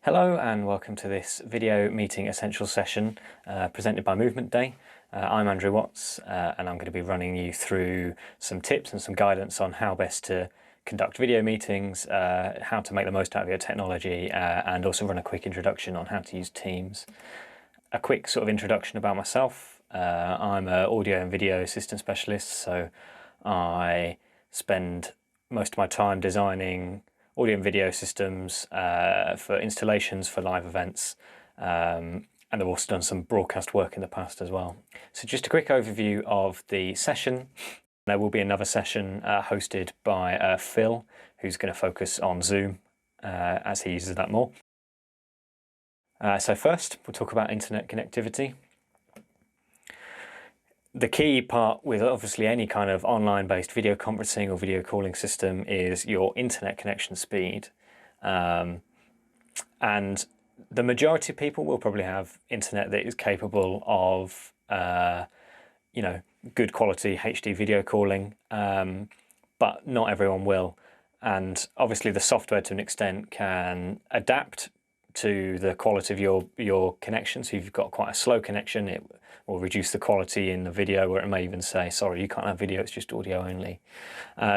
Hello and welcome to this video meeting essential session presented by Movement Day. I'm Andrew Watts and I'm going to be running you through some tips and some guidance on how best to conduct video meetings, how to make the most out of your technology, and also run a quick introduction on how to use Teams. A quick sort of introduction about myself. I'm an audio and video system specialist, so I spend most of my time designing audio and video systems for installations for live events, and I've also done some broadcast work in the past as well. So just a quick overview of the session. There will be another session hosted by Phil, who's going to focus on Zoom as he uses that more. So first, we'll talk about internet connectivity. The key part with obviously any kind of online-based video conferencing or video calling system is your internet connection speed. And the majority of people will probably have internet that is capable of, good quality HD video calling, but not everyone will. And obviously the software to an extent can adapt to the quality of your connection. So if you've got quite a slow connection, it will reduce the quality in the video, or it may even say, sorry, you can't have video, it's just audio only.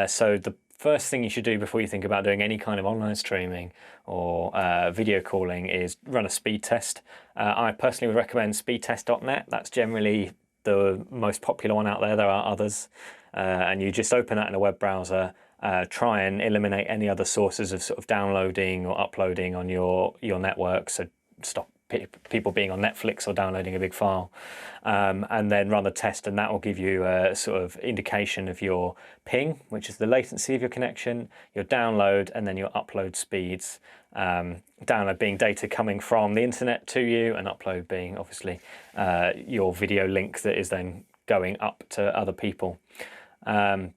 So the first thing you should do before you think about doing any kind of online streaming or video calling is run a speed test. I personally would recommend speedtest.net. That's generally the most popular one out there. There are others. And you just open that in a web browser, try and eliminate any other sources of sort of downloading or uploading on your network. So stop people being on Netflix or downloading a big file, and then run the test, and that will give you a sort of indication of your ping, which is the latency of your connection, your download, and then your upload speeds. Download being data coming from the internet to you, and upload being obviously your video link that is then going up to other people.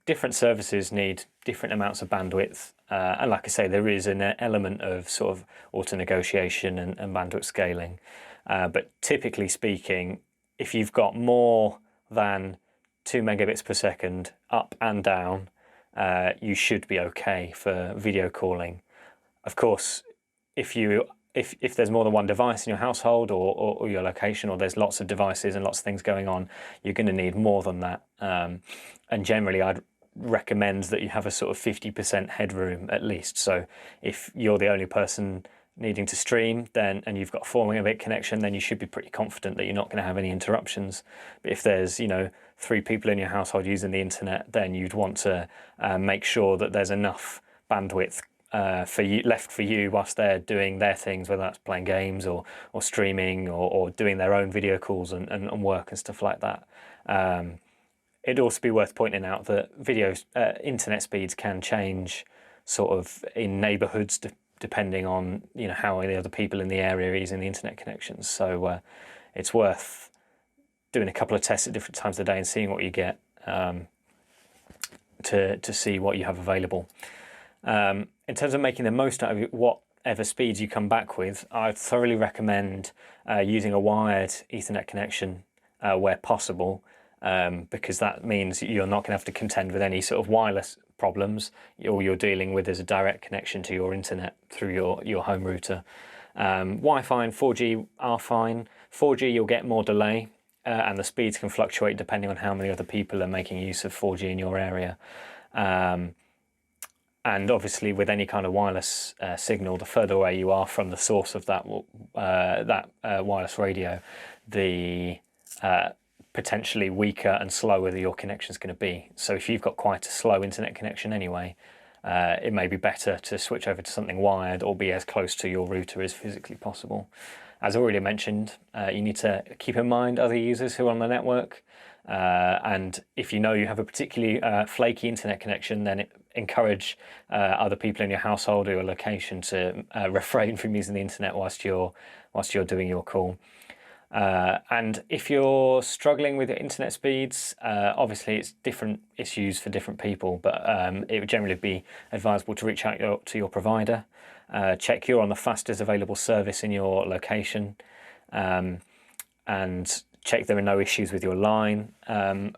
Different services need different amounts of bandwidth, and like I say, there is an element of sort of auto negotiation and bandwidth scaling, but typically speaking, if you've got more than 2 megabits per second up and down, you should be okay for video calling. Of course, if there's more than one device in your household or your location, or there's lots of devices and lots of things going on, you're going to need more than that. And generally, I'd recommend that you have a sort of 50% headroom at least. So if you're the only person needing to stream, then and you've got a 4 megabit connection, then you should be pretty confident that you're not going to have any interruptions. But if there's 3 people in your household using the internet, then you'd want to make sure that there's enough bandwidth left for you whilst they're doing their things, whether that's playing games or streaming or doing their own video calls and work and stuff like that. It'd also be worth pointing out that internet speeds can change sort of in neighbourhoods depending on how the other people in the area are using the internet connections. So it's worth doing a couple of tests at different times of the day and seeing what you get to see what you have available. In terms of making the most out of whatever speeds you come back with, I thoroughly recommend using a wired Ethernet connection where possible, because that means you're not going to have to contend with any sort of wireless problems. All you're dealing with is a direct connection to your internet through your home router. Wi-Fi and 4G are fine. 4G you'll get more delay, and the speeds can fluctuate depending on how many other people are making use of 4G in your area. And obviously, with any kind of wireless signal, the further away you are from the source of that wireless radio, the potentially weaker and slower that your connection is going to be. So if you've got quite a slow internet connection anyway, it may be better to switch over to something wired or be as close to your router as physically possible. As already mentioned, you need to keep in mind other users who are on the network. And if you have a particularly flaky internet connection, then encourage other people in your household or your location to refrain from using the internet whilst you're doing your call. And if you're struggling with your internet speeds, obviously it's different issues for different people, but it would generally be advisable to reach out to your provider, check you're on the fastest available service in your location, and check there are no issues with your line.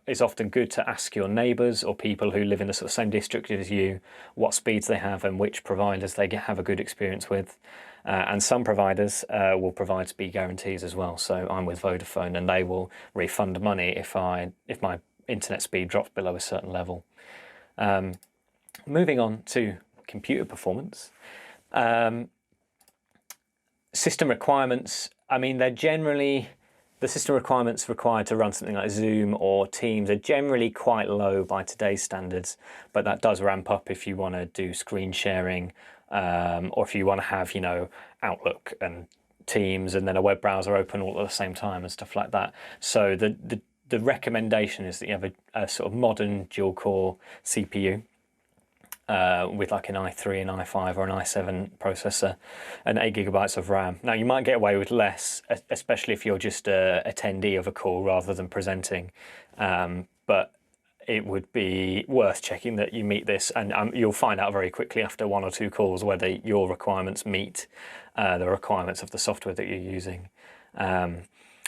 It's often good to ask your neighbours or people who live in the sort of same district as you what speeds they have and which providers they have a good experience with. And some providers will provide speed guarantees as well. So I'm with Vodafone, and they will refund money if my internet speed drops below a certain level. Moving on to computer performance. System requirements, I mean, they're generally, the system requirements required to run something like Zoom or Teams are generally quite low by today's standards, but that does ramp up if you want to do screen sharing, or if you want to have, you know, Outlook and Teams and then a web browser open all at the same time and stuff like that. So the recommendation is that you have a sort of modern dual core CPU. With like an i3, an i5 or an i7 processor and 8 GB of RAM. Now you might get away with less, especially if you're just a attendee of a call rather than presenting, but it would be worth checking that you meet this, and you'll find out very quickly after 1 or 2 calls whether your requirements meet the requirements of the software that you're using.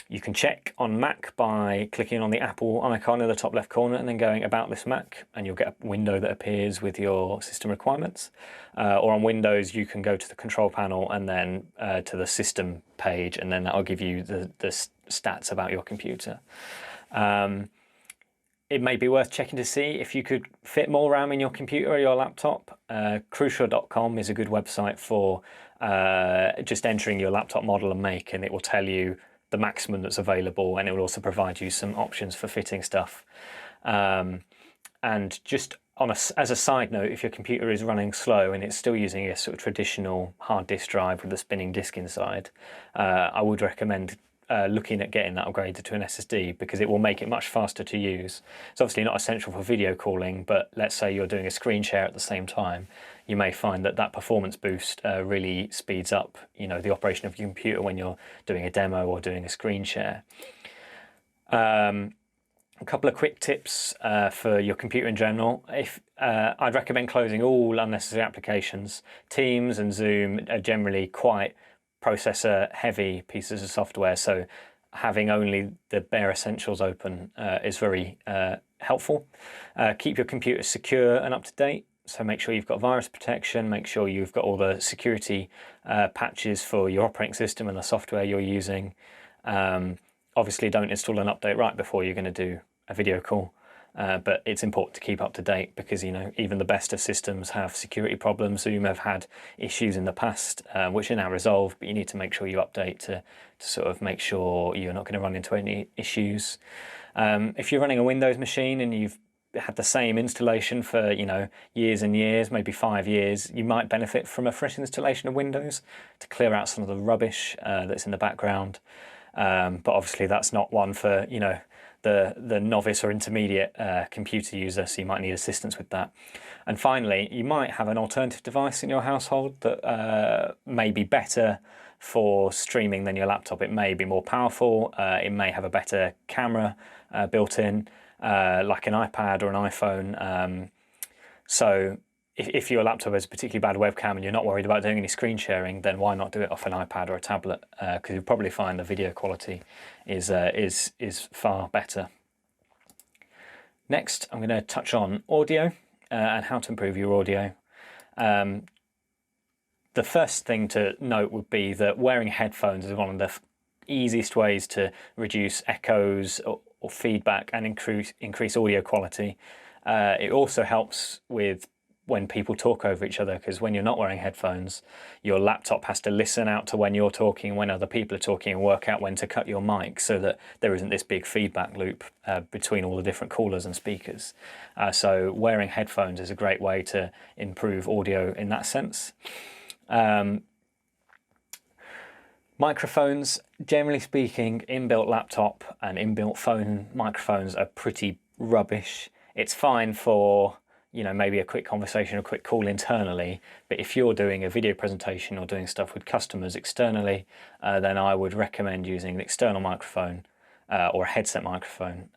You can check on Mac by clicking on the Apple icon in the top left corner and then going about this Mac, and you'll get a window that appears with your system requirements. Or on Windows, you can go to the control panel and then to the system page, and then that'll give you the stats about your computer. It may be worth checking to see if you could fit more RAM in your computer or your laptop. Crucial.com is a good website for just entering your laptop model and make, and it will tell you the maximum that's available, and it will also provide you some options for fitting stuff. And just as a side note, if your computer is running slow and it's still using a sort of traditional hard disk drive with a spinning disk inside, I would recommend looking at getting that upgraded to an SSD, because it will make it much faster to use. It's obviously not essential for video calling, but let's say you're doing a screen share at the same time, you may find that performance boost really speeds up, you know, the operation of your computer when you're doing a demo or doing a screen share. A couple of quick tips for your computer in general. I'd recommend closing all unnecessary applications. Teams and Zoom are generally quite processor heavy pieces of software, so having only the bare essentials open is very helpful. Keep your computer secure and up to date, so make sure you've got virus protection, make sure you've got all the security patches for your operating system and the software you're using. Obviously don't install an update right before you're going to do a video call. But it's important to keep up to date, because, you know, even the best of systems have security problems. Zoom have had issues in the past, which are now resolved, but you need to make sure you update to sort of make sure you're not going to run into any issues. If you're running a Windows machine and you've had the same installation for, you know, years and years, maybe 5 years, you might benefit from a fresh installation of Windows to clear out some of the rubbish that's in the background. But obviously that's not one for, you know, the novice or intermediate computer user, so you might need assistance with that. And finally, you might have an alternative device in your household that may be better for streaming than your laptop. It may be more powerful, it may have a better camera built in, like an iPad or an iPhone. So if your laptop has a particularly bad webcam and you're not worried about doing any screen sharing, then why not do it off an iPad or a tablet? Because you'll probably find the video quality is far better. Next, I'm going to touch on audio and how to improve your audio. The first thing to note would be that wearing headphones is one of the easiest ways to reduce echoes or feedback and increase audio quality. It also helps with when people talk over each other, because when you're not wearing headphones, your laptop has to listen out to when you're talking, when other people are talking, and work out when to cut your mic so that there isn't this big feedback loop between all the different callers and speakers. So wearing headphones is a great way to improve audio in that sense. Microphones, generally speaking, inbuilt laptop and inbuilt phone microphones are pretty rubbish. It's fine for, you know, maybe a quick conversation, a quick call internally, but if you're doing a video presentation or doing stuff with customers externally, then I would recommend using an external microphone or a headset microphone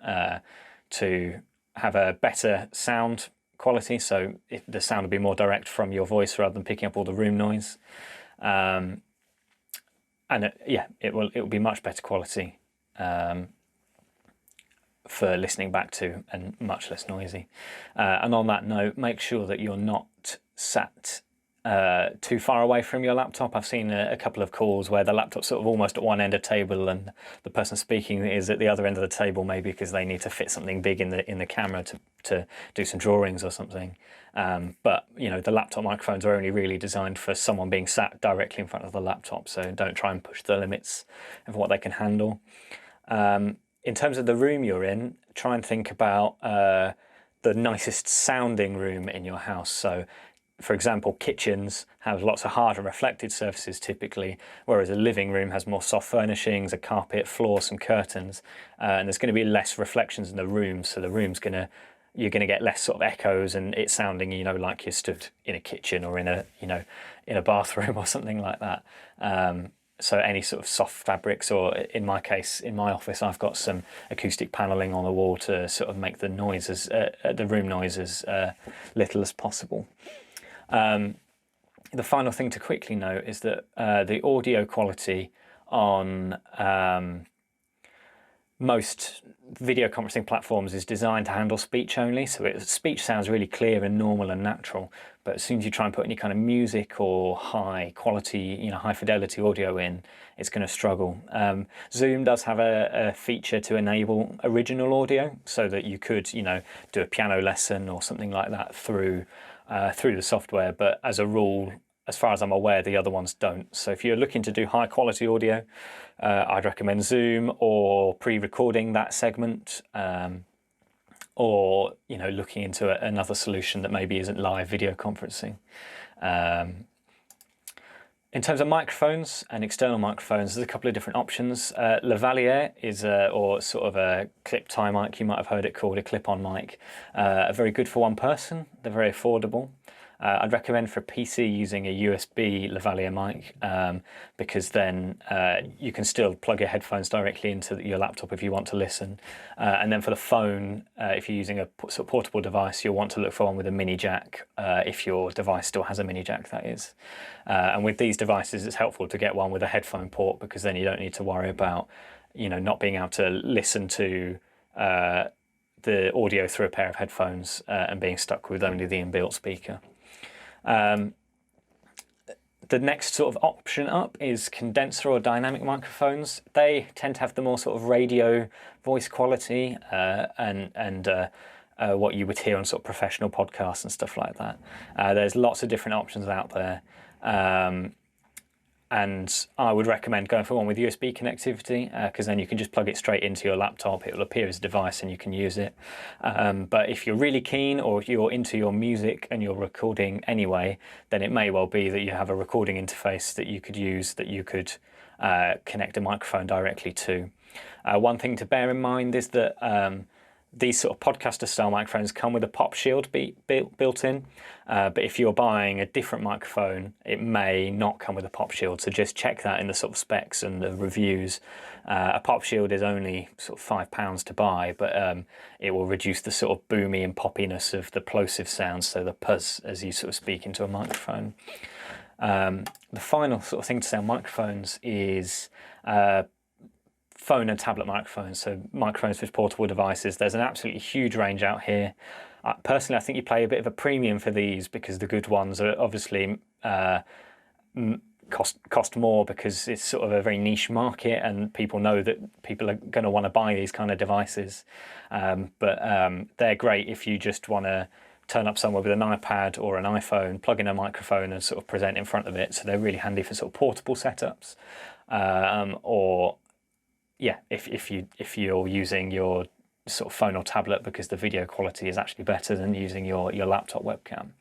to have a better sound quality. So the sound will be more direct from your voice rather than picking up all the room noise. And it will be much better quality for listening back to, and much less noisy. And on that note, make sure that you're not sat too far away from your laptop. I've seen a couple of calls where the laptop's sort of almost at one end of the table and the person speaking is at the other end of the table, maybe because they need to fit something big in the camera to do some drawings or something. But the laptop microphones are only really designed for someone being sat directly in front of the laptop, so don't try and push the limits of what they can handle. In terms of the room you're in, try and think about the nicest sounding room in your house. So, for example, kitchens have lots of hard and reflected surfaces typically, whereas a living room has more soft furnishings, a carpet, floor, some curtains, and there's going to be less reflections in the room. So the room's you're going to get less sort of echoes and it sounding, like you stood in a kitchen or in a bathroom or something like that. So any sort of soft fabrics, or in my case, in my office, I've got some acoustic paneling on the wall to sort of make the noises, the room noise as little as possible. The final thing to quickly note is that the audio quality on most video conferencing platforms is designed to handle speech only. So speech sounds really clear and normal and natural, but as soon as you try and put any kind of music or high quality, high fidelity audio in, it's going to struggle. Zoom does have a feature to enable original audio, so that you could, do a piano lesson or something like that through the software. But as a rule, as far as I'm aware, the other ones don't. So if you're looking to do high quality audio, I'd recommend Zoom or pre-recording that segment, or looking into another solution that maybe isn't live video conferencing. In terms of microphones and external microphones, there's a couple of different options. Lavalier is or sort of a clip tie mic, you might have heard it called, a clip-on mic. Very good for one person. They're very affordable. I'd recommend for a PC using a USB lavalier mic, because then you can still plug your headphones directly into your laptop if you want to listen. And then for the phone, if you're using a sort of portable device, you'll want to look for one with a mini jack, if your device still has a mini jack, that is. And with these devices, it's helpful to get one with a headphone port, because then you don't need to worry about not being able to listen to the audio through a pair of headphones and being stuck with only the inbuilt speaker. The next sort of option up is condenser or dynamic microphones. They tend to have the more sort of radio voice quality and what you would hear on sort of professional podcasts and stuff like that. There's lots of different options out there. And I would recommend going for one with USB connectivity, because then you can just plug it straight into your laptop. It will appear as a device and you can use it. But if you're really keen, or if you're into your music and you're recording anyway, then it may well be that you have a recording interface that you could use, that you could connect a microphone directly to. One thing to bear in mind is that these sort of podcaster style microphones come with a pop shield built in, but if you're buying a different microphone, it may not come with a pop shield, so just check that in the sort of specs and the reviews. A pop shield is only sort of £5 to buy, but it will reduce the sort of boomy and poppiness of the plosive sounds, so the puzz as you sort of speak into a microphone. The final sort of thing to say on microphones is phone and tablet microphones, so microphones with portable devices. There's an absolutely huge range out here. Personally, I think you pay a bit of a premium for these, because the good ones are obviously cost more, because it's sort of a very niche market and people know that people are going to want to buy these kind of devices. But they're great if you just want to turn up somewhere with an iPad or an iPhone, plug in a microphone and sort of present in front of it. So they're really handy for sort of portable setups, or yeah, if you're using your sort of phone or tablet, because the video quality is actually better than using your laptop webcam.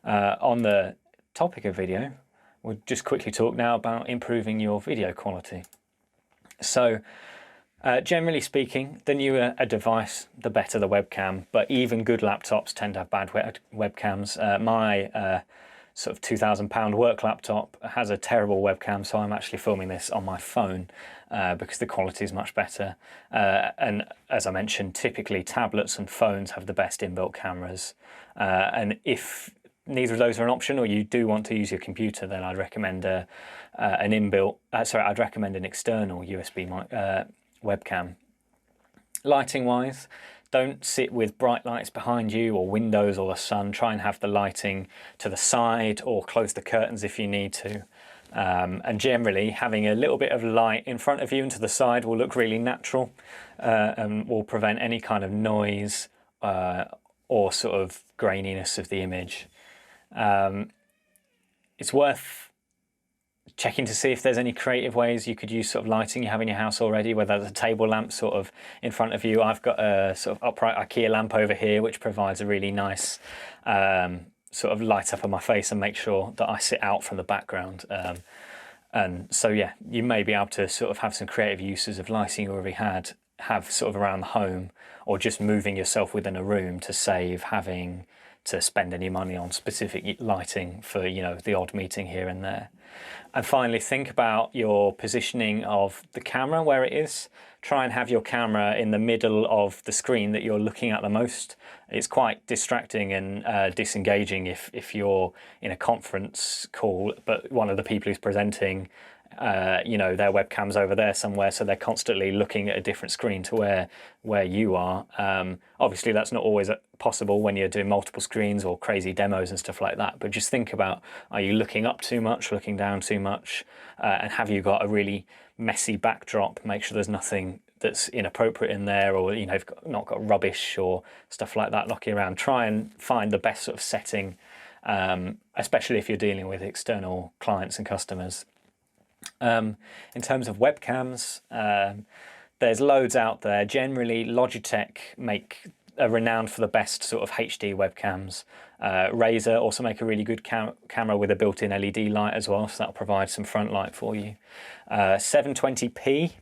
On the topic of video, we'll just quickly talk now about improving your video quality. So generally speaking, the newer a device, the better the webcam, but even good laptops tend to have bad webcams. My sort of £2,000 work laptop has a terrible webcam, so I'm actually filming this on my phone because the quality is much better. And as I mentioned, typically tablets and phones have the best inbuilt cameras. And if neither of those are an option, or you do want to use your computer, then I'd recommend an external USB webcam. Lighting wise, Don't sit with bright lights behind you or windows or the sun. Try and have the lighting to the side or close the curtains if you need to. And generally having a little bit of light in front of you and to the side will look really natural and will prevent any kind of noise or sort of graininess of the image. It's worth checking to see if there's any creative ways you could use sort of lighting you have in your house already, whether there's a table lamp sort of in front of you. I've got a sort of upright IKEA lamp over here which provides a really nice sort of light up on my face and make sure that I sit out from the background. And so yeah, you may be able to sort of have some creative uses of lighting you already have sort of around the home, or just moving yourself within a room to save having to spend any money on specific lighting for, you know, the odd meeting here and there. And finally, think about your positioning of the camera, where it is. Try and have your camera in the middle of the screen that you're looking at the most. It's quite distracting and disengaging if you're in a conference call, but one of the people who's presenting, you know, their webcam's over there somewhere, so they're constantly looking at a different screen to where you are. Obviously, that's not always possible when you're doing multiple screens or crazy demos and stuff like that, but just think about, are you looking up too much, looking down too much, and have you got a really messy backdrop? Make sure there's nothing that's inappropriate in there, or, you know, you've not got rubbish or stuff like that knocking around. Try and find the best sort of setting, especially if you're dealing with external clients and customers. In terms of webcams, there's loads out there. Generally, Logitech are renowned for the best sort of HD webcams. Razer also make a really good camera with a built-in LED light as well, so that'll provide some front light for you. 720p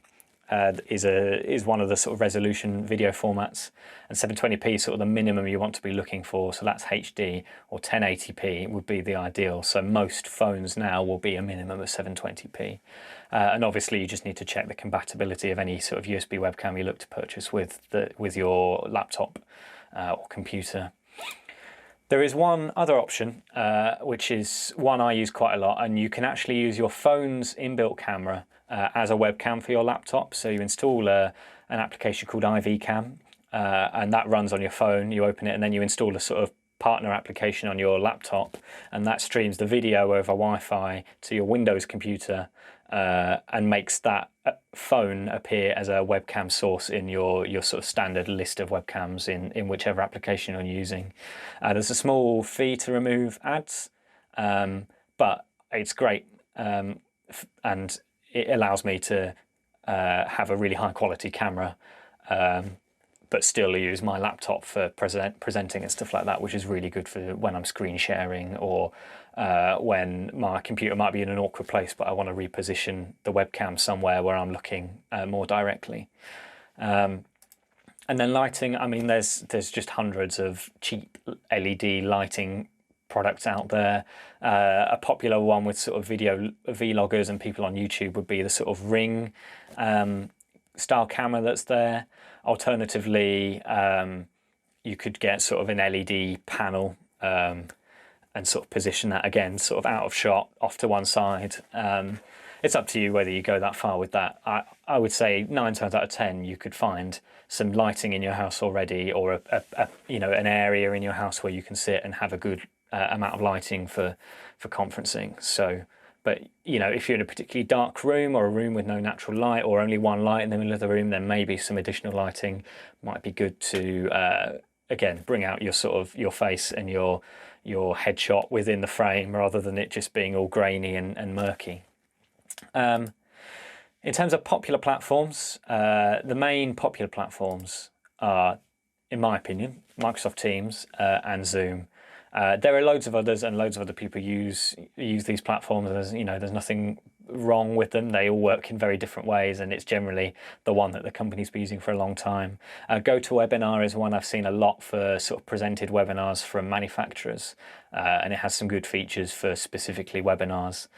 is one of the sort of resolution video formats, and 720p is sort of the minimum you want to be looking for, so that's HD, or 1080p would be the ideal. So most phones now will be a minimum of 720p. And obviously you just need to check the compatibility of any sort of USB webcam you look to purchase with your laptop or computer. There is one other option, which is one I use quite a lot, and you can actually use your phone's inbuilt camera as a webcam for your laptop. So you install an application called iVcam, and that runs on your phone. You open it and then you install a sort of partner application on your laptop, and that streams the video over Wi-Fi to your Windows computer and makes that phone appear as a webcam source in your sort of standard list of webcams in whichever application you're using. There's a small fee to remove ads, but it's great, and it allows me to have a really high quality camera, but still use my laptop for presenting and stuff like that, which is really good for when I'm screen sharing, or when my computer might be in an awkward place but I want to reposition the webcam somewhere where I'm looking more directly. And then lighting, I mean, there's just hundreds of cheap LED lighting products out there. A popular one with sort of video vloggers and people on YouTube would be the sort of Ring style camera that's there. Alternatively, you could get sort of an LED panel and sort of position that again sort of out of shot off to one side. It's up to you whether you go that far with that. I would say 9 times out of 10 you could find some lighting in your house already, or you know, an area in your house where you can sit and have a good amount of lighting for conferencing. So, but you know, if you're in a particularly dark room or a room with no natural light, or only one light in the middle of the room, then maybe some additional lighting might be good to again bring out your sort of your face and your headshot within the frame, rather than it just being all grainy and murky. In terms of popular platforms, the main popular platforms are, in my opinion, Microsoft Teams and Zoom. There are loads of others, and loads of other people use these platforms. There's nothing wrong with them. They all work in very different ways, and it's generally the one that the company's been using for a long time. GoToWebinar is one I've seen a lot for sort of presented webinars from manufacturers, and it has some good features for specifically webinars.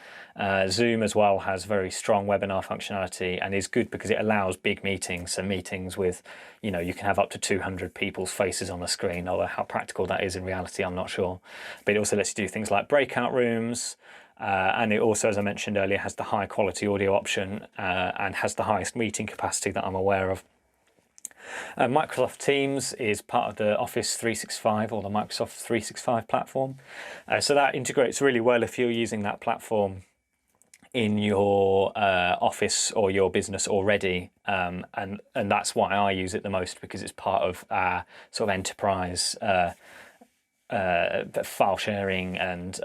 Zoom as well has very strong webinar functionality and is good because it allows big meetings, so meetings with, you can have up to 200 people's faces on the screen, although how practical that is in reality I'm not sure. But it also lets you do things like breakout rooms, and it also, as I mentioned earlier, has the high quality audio option and has the highest meeting capacity that I'm aware of. Microsoft Teams is part of the Office 365 or the Microsoft 365 platform. So that integrates really well if you're using that platform in your office or your business already, and that's why I use it the most, because it's part of our sort of enterprise file sharing and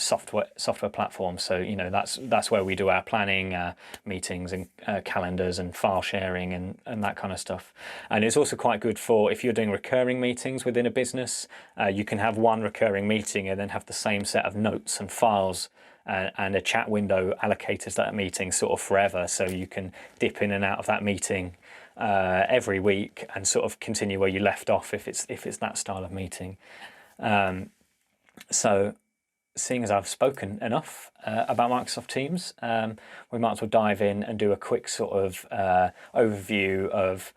software platform. So you know, that's where we do our planning, meetings and calendars and file sharing and that kind of stuff. And it's also quite good for if you're doing recurring meetings within a business. You can have one recurring meeting and then have the same set of notes and files and a chat window allocated to that meeting sort of forever, so you can dip in and out of that meeting every week and sort of continue where you left off if it's that style of meeting. So seeing as I've spoken enough about Microsoft Teams, we might as well dive in and do a quick sort of overview of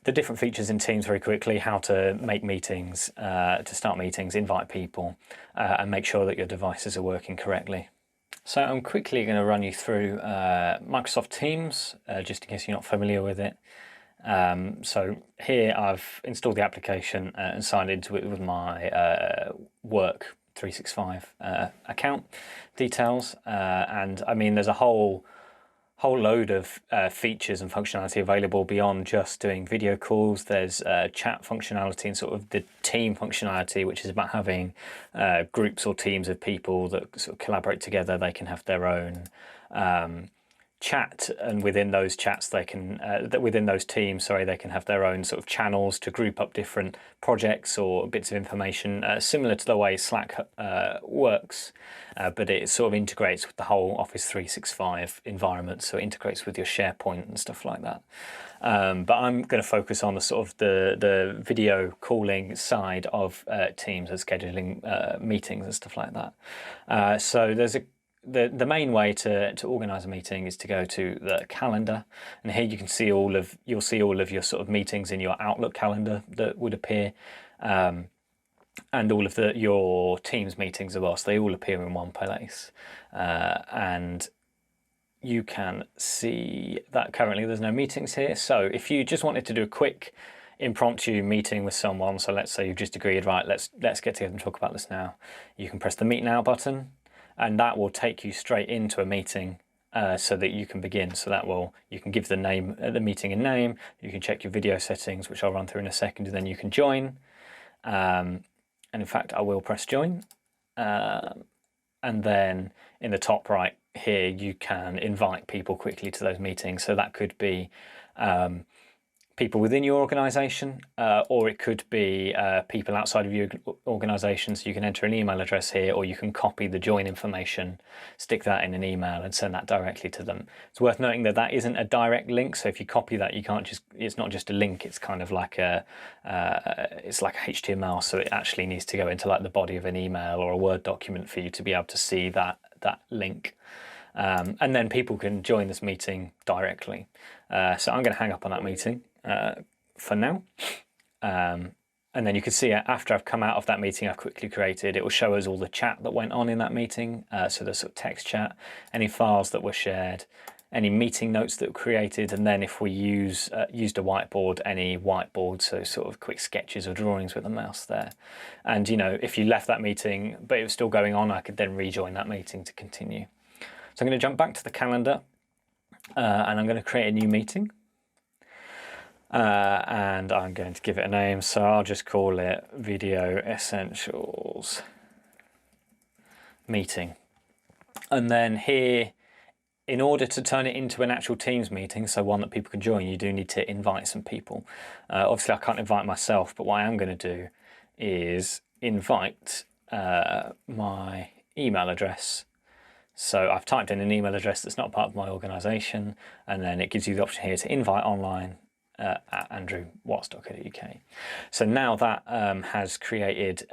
the different features in Teams very quickly, how to make meetings, to start meetings, invite people, and make sure that your devices are working correctly. So I'm quickly going to run you through Microsoft Teams, just in case you're not familiar with it. So here I've installed the application and signed into it with my work 365 account details, and I mean there's a whole load of features and functionality available beyond just doing video calls. There's chat functionality and sort of the team functionality, which is about having groups or teams of people that sort of collaborate together. They can have their own chat, and within those chats they can within those teams, sorry, they can have their own sort of channels to group up different projects or bits of information, similar to the way Slack works, but it sort of integrates with the whole Office 365 environment, so it integrates with your SharePoint and stuff like that. But I'm going to focus on the sort of the video calling side of Teams and scheduling meetings and stuff like that. So there's the main way to organize a meeting is to go to the calendar, and here you can see you'll see all of your sort of meetings in your Outlook calendar that would appear, and all of your Teams meetings as well, so they all appear in one place. And you can see that currently there's no meetings here. So if you just wanted to do a quick impromptu meeting with someone, so let's say you've just agreed, right, let's get together and talk about this now, you can press the Meet Now button, and that will take you straight into a meeting, so that you can begin. So you can give the meeting a name, you can check your video settings, which I'll run through in a second, and then you can join. And in fact, I will press join. And then in the top right here, you can invite people quickly to those meetings. So that could be people within your organization, or it could be people outside of your organization. So you can enter an email address here, or you can copy the join information, stick that in an email and send that directly to them. It's worth noting that that isn't a direct link. So if you copy that, you can't it's not just a link, it's kind of like it's like HTML. So it actually needs to go into like the body of an email or a Word document for you to be able to see that link. And then people can join this meeting directly. So I'm going to hang up on that meeting for now. And then you can see after I've come out of that meeting I've quickly created, it will show us all the chat that went on in that meeting. So the sort of text chat, any files that were shared, any meeting notes that were created, and then if we used a whiteboard, any whiteboard, so sort of quick sketches or drawings with the mouse there. And you know, if you left that meeting but it was still going on, I could then rejoin that meeting to continue. So I'm going to jump back to the calendar, and I'm going to create a new meeting. And I'm going to give it a name, so I'll just call it Video Essentials Meeting. And then here, in order to turn it into an actual Teams meeting, so one that people can join, you do need to invite some people. Obviously I can't invite myself, but what I am going to do is invite my email address. So I've typed in an email address that's not part of my organisation, and then it gives you the option here to invite online at andrewwatts.co.uk. So now that has created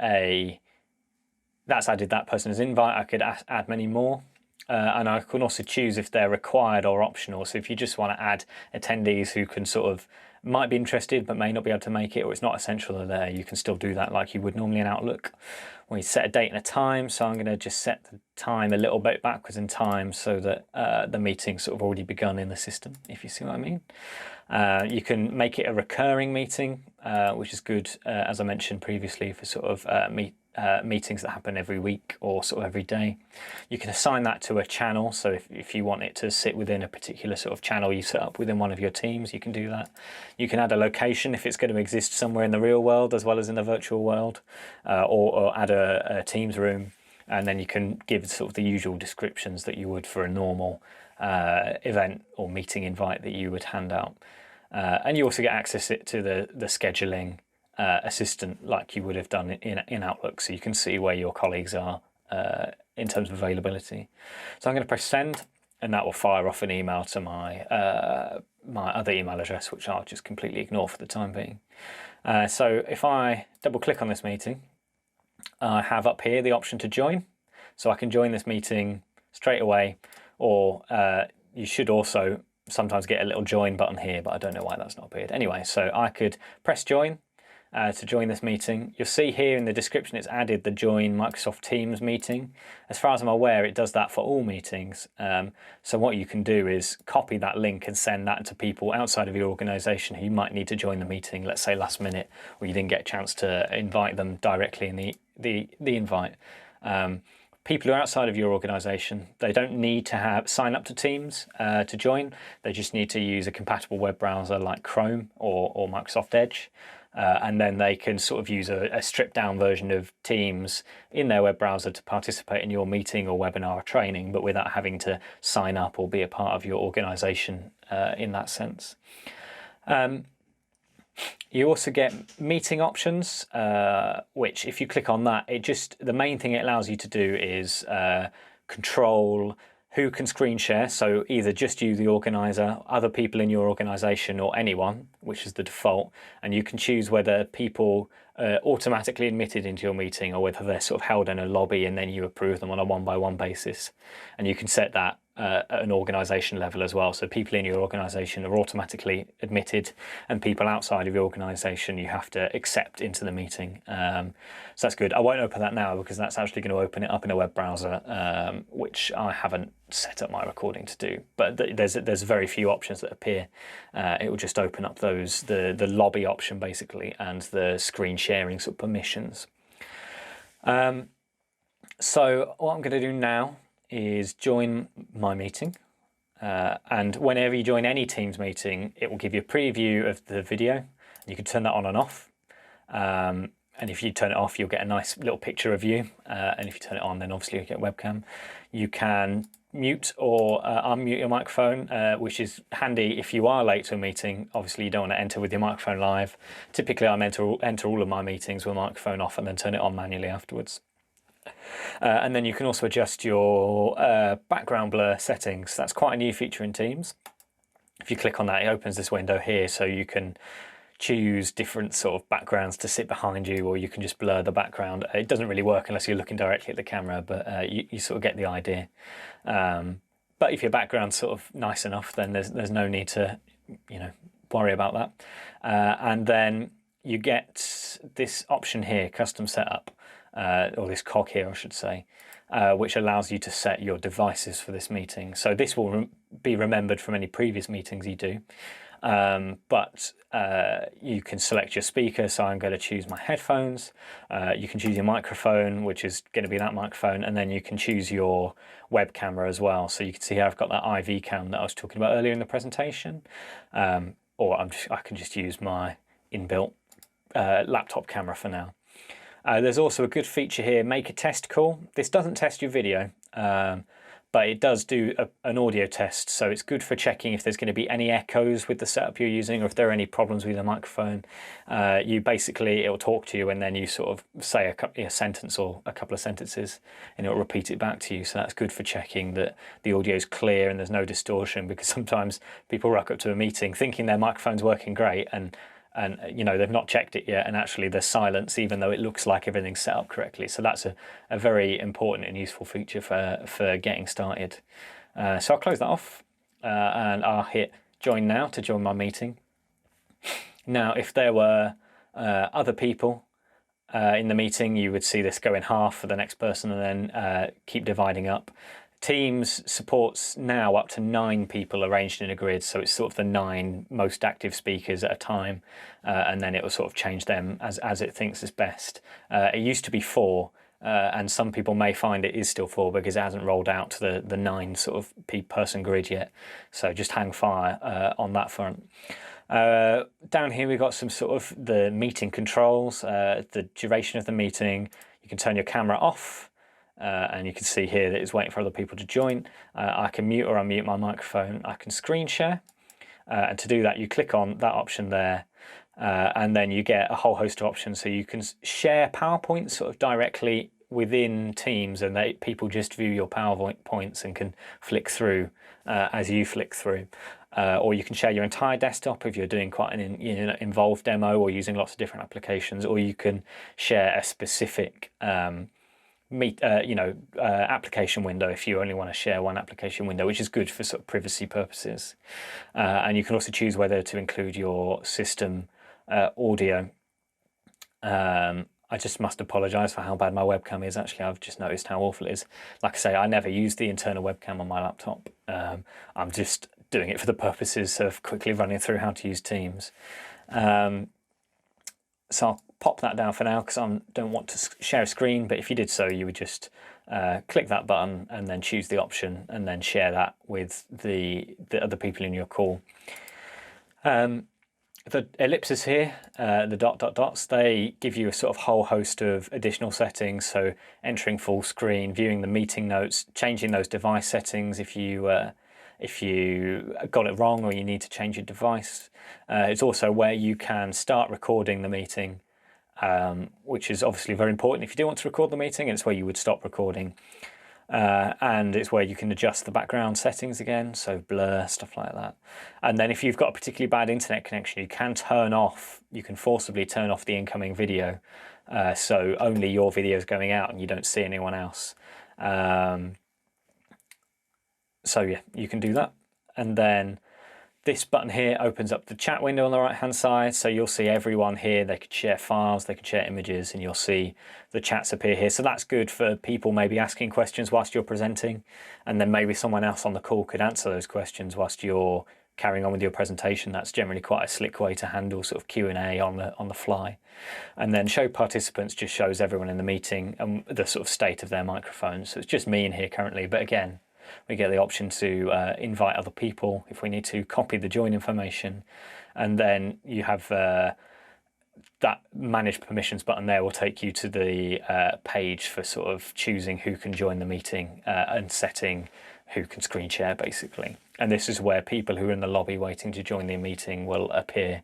that's added that person as invite. I could add many more. and I can also choose if they're required or optional. So if you just want to add attendees who can sort of might be interested but may not be able to make it, or it's not essential they're there, you can still do that like you would normally in Outlook. We set a date and a time, so I'm going to just set the time a little bit backwards in time so that the meeting's sort of already begun in the system, if you see what I mean. You can make it a recurring meeting, which is good, as I mentioned previously, for sort of meetings that happen every week or sort of every day. You can assign that to a channel, so if you want it to sit within a particular sort of channel you set up within one of your teams, you can do that. You can add a location if it's going to exist somewhere in the real world as well as in the virtual world, or add a Teams room, and then you can give sort of the usual descriptions that you would for a normal event or meeting invite that you would hand out. And you also get access to the scheduling assistant like you would have done in Outlook, so you can see where your colleagues are in terms of availability. So I'm going to press send, and that will fire off an email to my my other email address, which I'll just completely ignore for the time being. So if I double click on this meeting, I have up here the option to join, so I can join this meeting straight away, or you should also sometimes get a little join button here, but I don't know why that's not appeared. Anyway, so I could press join to join this meeting. You'll see here in the description it's added the join Microsoft Teams meeting. As far as I'm aware, it does that for all meetings. So what you can do is copy that link and send that to people outside of your organisation who might need to join the meeting, let's say last minute, or you didn't get a chance to invite them directly in the invite. People who are outside of your organisation, they don't need to sign up to Teams to join. They just need to use a compatible web browser like Chrome or Microsoft Edge. And then they can sort of use a stripped down version of Teams in their web browser to participate in your meeting or webinar or training, but without having to sign up or be a part of your organisation in that sense. You also get meeting options, which if you click on that, the main thing it allows you to do is control who can screen share. So either just you, the organizer, other people in your organization, or anyone, which is the default. And you can choose whether people are automatically admitted into your meeting or whether they're sort of held in a lobby and then you approve them on a one-by-one basis. And you can set that at an organisation level as well. So people in your organisation are automatically admitted, and people outside of your organisation you have to accept into the meeting. So that's good. I won't open that now because that's actually going to open it up in a web browser, which I haven't set up my recording to do. But there's very few options that appear. It will just open up the lobby option basically, and the screen sharing sort of permissions. So what I'm going to do now is join my meeting, and whenever you join any Teams meeting, it will give you a preview of the video. You can turn that on and off, and if you turn it off, you'll get a nice little picture of you, and if you turn it on, then obviously you get webcam. You can mute or unmute your microphone, which is handy if you are late to a meeting. Obviously you don't want to enter with your microphone live. Typically I enter all of my meetings with a microphone off and then turn it on manually afterwards. And then you can also adjust your background blur settings. That's quite a new feature in Teams. If you click on that, it opens this window here, so you can choose different sort of backgrounds to sit behind you, or you can just blur the background. It doesn't really work unless you're looking directly at the camera, but you sort of get the idea. But if your background's sort of nice enough, then there's no need to, worry about that. And then you get this option here, custom setup. Or this cog here, I should say, which allows you to set your devices for this meeting. So this will be remembered from any previous meetings you do, but you can select your speaker. So I'm going to choose my headphones. You can choose your microphone, which is going to be that microphone, and then you can choose your web camera as well. So you can see here I've got that IV cam that I was talking about earlier in the presentation, or I can just use my inbuilt laptop camera for now. There's also a good feature here, make a test call. This doesn't test your video, but it does do an audio test. So it's good for checking if there's going to be any echoes with the setup you're using, or if there are any problems with the microphone. It'll talk to you, and then you sort of say a sentence or a couple of sentences, and it'll repeat it back to you. So that's good for checking that the audio is clear and there's no distortion, because sometimes people rock up to a meeting thinking their microphone's working great, and and they've not checked it yet, and actually there's silence even though it looks like everything's set up correctly. So that's a very important and useful feature for getting started. So I'll close that off, and I'll hit join now to join my meeting. Now, if there were other people in the meeting, you would see this go in half for the next person and then keep dividing up. Teams supports now up to 9 people arranged in a grid, so it's sort of the 9 most active speakers at a time, and then it will sort of change them as it thinks is best. It used to be 4, and some people may find it is still 4 because it hasn't rolled out to the 9 sort of person grid yet. So just hang fire on that front. Down here we've got some sort of the meeting controls, the duration of the meeting. You can turn your camera off, and you can see here that it's waiting for other people to join. I can mute or unmute my microphone. I can screen share, and to do that you click on that option there, and then you get a whole host of options. So you can share PowerPoint sort of directly within Teams, and people just view your PowerPoint points and can flick through as you flick through. Or you can share your entire desktop if you're doing quite an involved demo or using lots of different applications, or you can share a specific application window if you only want to share one application window, which is good for sort of privacy purposes. And you can also choose whether to include your system audio. I just must apologise for how bad my webcam is. Actually, I've just noticed how awful it is. Like I say, I never use the internal webcam on my laptop. I'm just doing it for the purposes of quickly running through how to use Teams. So I'll pop that down for now because I don't want to share a screen, but if you did so, you would just click that button and then choose the option and then share that with the other people in your call. The ellipses here, the dots, they give you a sort of whole host of additional settings. So entering full screen, viewing the meeting notes, changing those device settings if you got it wrong or you need to change your device. It's also where you can start recording the meeting, which is obviously very important if you do want to record the meeting, and it's where you would stop recording. And it's where you can adjust the background settings again, so blur, stuff like that. And then if you've got a particularly bad internet connection, you can forcibly turn off the incoming video, so only your video is going out and you don't see anyone else. So yeah, you can do that. And then this button here opens up the chat window on the right hand side, so you'll see everyone here. They could share files, they could share images, and you'll see the chats appear here. So that's good for people maybe asking questions whilst you're presenting, and then maybe someone else on the call could answer those questions whilst you're carrying on with your presentation. That's generally quite a slick way to handle sort of Q&A on the fly. And then show participants just shows everyone in the meeting and the sort of state of their microphones. So it's just me in here currently, but again, we get the option to invite other people if we need to, copy the join information, and then you have that manage permissions button there will take you to the page for sort of choosing who can join the meeting and setting who can screen share basically. And this is where people who are in the lobby waiting to join the meeting will appear,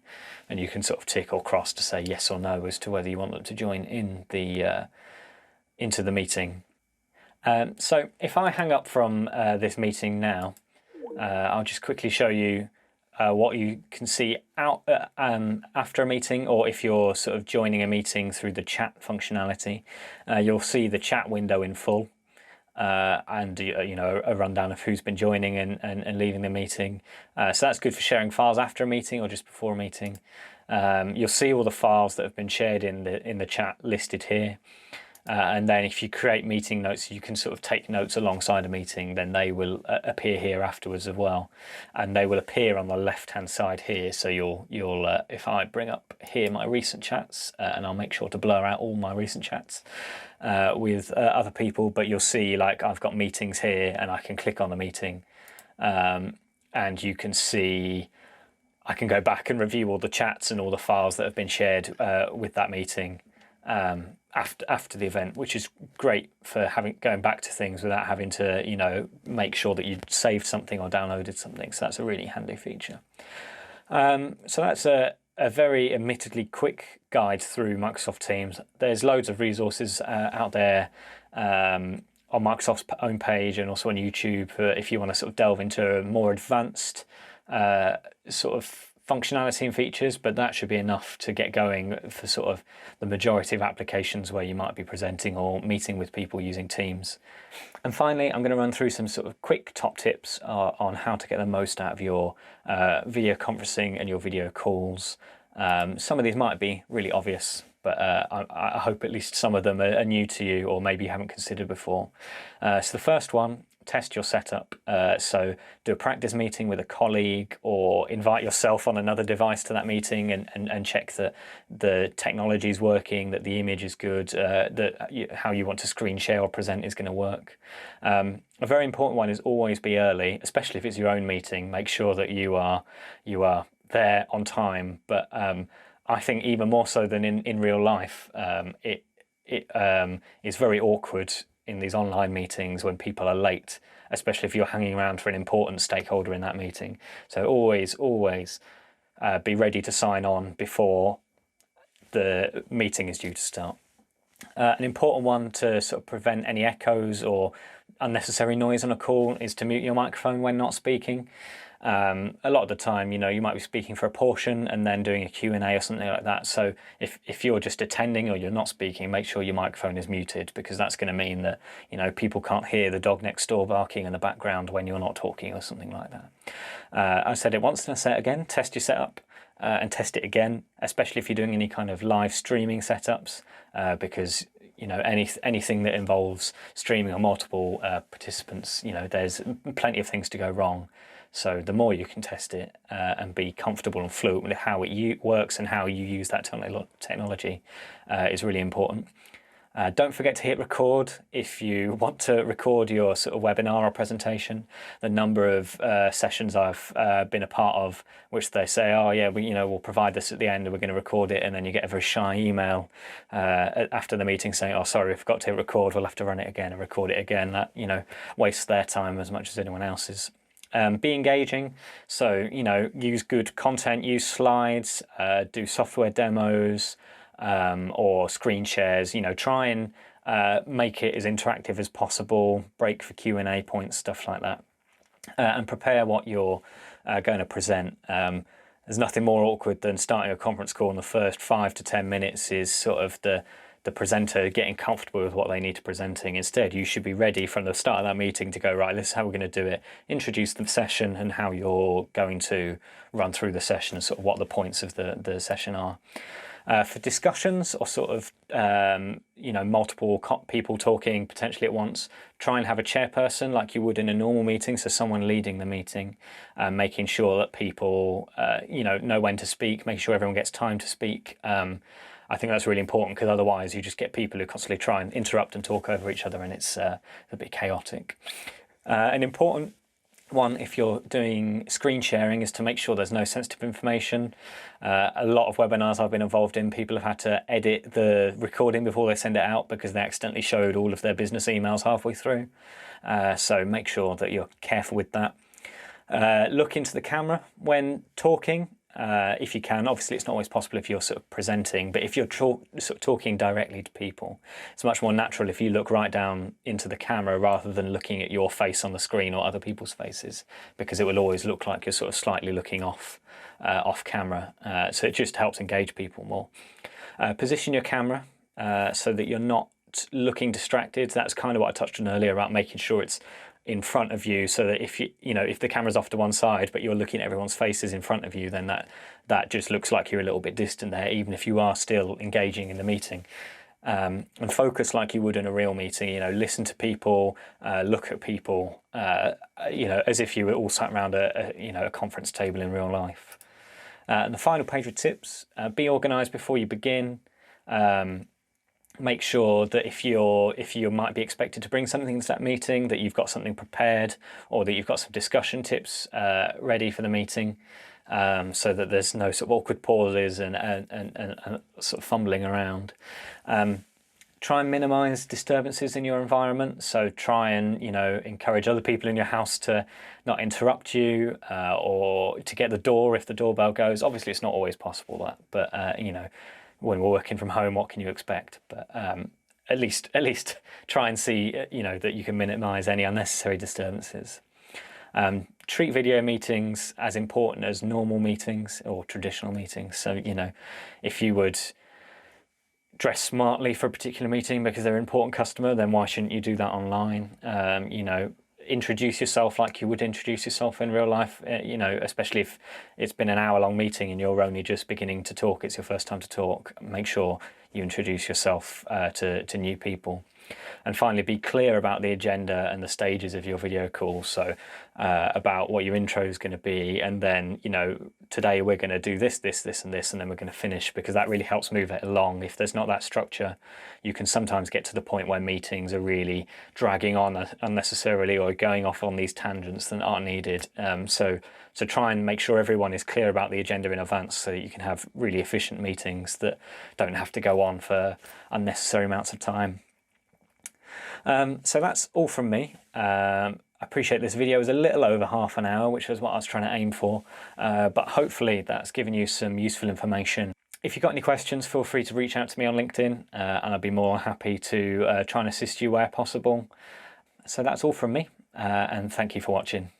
and you can sort of tick or cross to say yes or no as to whether you want them to join in the into the meeting. So if I hang up from this meeting now, I'll just quickly show you what you can see out after a meeting, or if you're sort of joining a meeting through the chat functionality. You'll see the chat window in full, and a rundown of who's been joining and leaving the meeting. So that's good for sharing files after a meeting or just before a meeting. You'll see all the files that have been shared in the chat listed here. And then if you create meeting notes, you can sort of take notes alongside a meeting, then they will appear here afterwards as well. And they will appear on the left-hand side here. So you'll if I bring up here my recent chats, and I'll make sure to blur out all my recent chats with other people, but you'll see like I've got meetings here and I can click on the meeting, and you can see I can go back and review all the chats and all the files that have been shared with that meeting after the event, which is great for going back to things without having to make sure that you saved something or downloaded something. So that's a really handy feature. So that's a very admittedly quick guide through Microsoft Teams. There's loads of resources out there on Microsoft's own page and also on YouTube if you want to sort of delve into more advanced sort of functionality and features, but that should be enough to get going for sort of the majority of applications where you might be presenting or meeting with people using Teams. And finally, I'm going to run through some sort of quick top tips on how to get the most out of your video conferencing and your video calls. Some of these might be really obvious, but I hope at least some of them are new to you or maybe you haven't considered before. So the first one, test your setup. So do a practice meeting with a colleague or invite yourself on another device to that meeting and check that the technology is working, that the image is good, that how you want to screen share or present is going to work. A very important one is always be early, especially if it's your own meeting. Make sure that you are there on time, but I think even more so than in real life, it is very awkward in these online meetings when people are late, especially if you're hanging around for an important stakeholder in that meeting. So always be ready to sign on before the meeting is due to start. An important one to sort of prevent any echoes or unnecessary noise on a call is to mute your microphone when not speaking. A lot of the time, you might be speaking for a portion and then doing a Q&A or something like that. So if you're just attending or you're not speaking, make sure your microphone is muted, because that's going to mean that, people can't hear the dog next door barking in the background when you're not talking or something like that. I said it once and I say it again, test your setup and test it again, especially if you're doing any kind of live streaming setups, because anything that involves streaming or multiple participants, there's plenty of things to go wrong. So the more you can test it and be comfortable and fluent with how it works and how you use that technology is really important. Don't forget to hit record if you want to record your sort of webinar or presentation. The number of sessions I've been a part of, which they say, oh yeah, we'll provide this at the end and we're going to record it, and then you get a very shy email after the meeting saying, oh sorry, we forgot to hit record, we'll have to run it again and record it again. That wastes their time as much as anyone else's. Be engaging, so use good content, use slides, do software demos or screen shares. Try and make it as interactive as possible, break for Q&A points, stuff like that, and prepare what you're going to present. There's nothing more awkward than starting a conference call and the first 5 to 10 minutes is sort of the presenter getting comfortable with what they need to presenting. Instead, you should be ready from the start of that meeting to go, right, this is how we're going to do it. Introduce the session and how you're going to run through the session and sort of what the points of the session are. For discussions or sort of, multiple people talking potentially at once, try and have a chairperson like you would in a normal meeting, so someone leading the meeting, making sure that people, know when to speak, make sure everyone gets time to speak. I think that's really important, because otherwise you just get people who constantly try and interrupt and talk over each other, and it's a bit chaotic. An important one, if you're doing screen sharing, is to make sure there's no sensitive information. A lot of webinars I've been involved in, people have had to edit the recording before they send it out because they accidentally showed all of their business emails halfway through. So make sure that you're careful with that. Look into the camera when talking. If you can. Obviously it's not always possible if you're sort of presenting, but if you're sort of talking directly to people, it's much more natural if you look right down into the camera rather than looking at your face on the screen or other people's faces, because it will always look like you're sort of slightly looking off camera. So it just helps engage people more. Position your camera so that you're not looking distracted. That's kind of what I touched on earlier about making sure it's in front of you, so that if if the camera's off to one side but you're looking at everyone's faces in front of you, then that just looks like you're a little bit distant there, even if you are still engaging in the meeting. And focus like you would in a real meeting. Listen to people, look at people, as if you were all sat around a conference table in real life. And the final page of tips: be organised before you begin. Make sure that if you might be expected to bring something into that meeting, that you've got something prepared, or that you've got some discussion tips ready for the meeting, so that there's no sort of awkward pauses and sort of fumbling around. Try and minimise disturbances in your environment. So try and encourage other people in your house to not interrupt you, or to get the door if the doorbell goes. Obviously, it's not always possible but when we're working from home, what can you expect? But at least try and see that you can minimise any unnecessary disturbances. Treat video meetings as important as normal meetings or traditional meetings. So, you know, if you would dress smartly for a particular meeting because they're an important customer, then why shouldn't you do that online? You know, introduce yourself like you would introduce yourself in real life, you know, especially if it's been an hour-long meeting and you're only just beginning to talk, it's your first time to talk. Make sure you introduce yourself to new people. And finally, be clear about the agenda and the stages of your video call. So about what your intro is going to be, and then, you know, today we're going to do this, this, this, and this, and then we're going to finish, because that really helps move it along. If there's not that structure, you can sometimes get to the point where meetings are really dragging on unnecessarily or going off on these tangents that aren't needed. So try and make sure everyone is clear about the agenda in advance, so that you can have really efficient meetings that don't have to go on for unnecessary amounts of time. So that's all from me. I appreciate this video was a little over half an hour, which was what I was trying to aim for, but hopefully that's given you some useful information. If you've got any questions, feel free to reach out to me on LinkedIn, and I'd be more happy to try and assist you where possible. So that's all from me, and thank you for watching.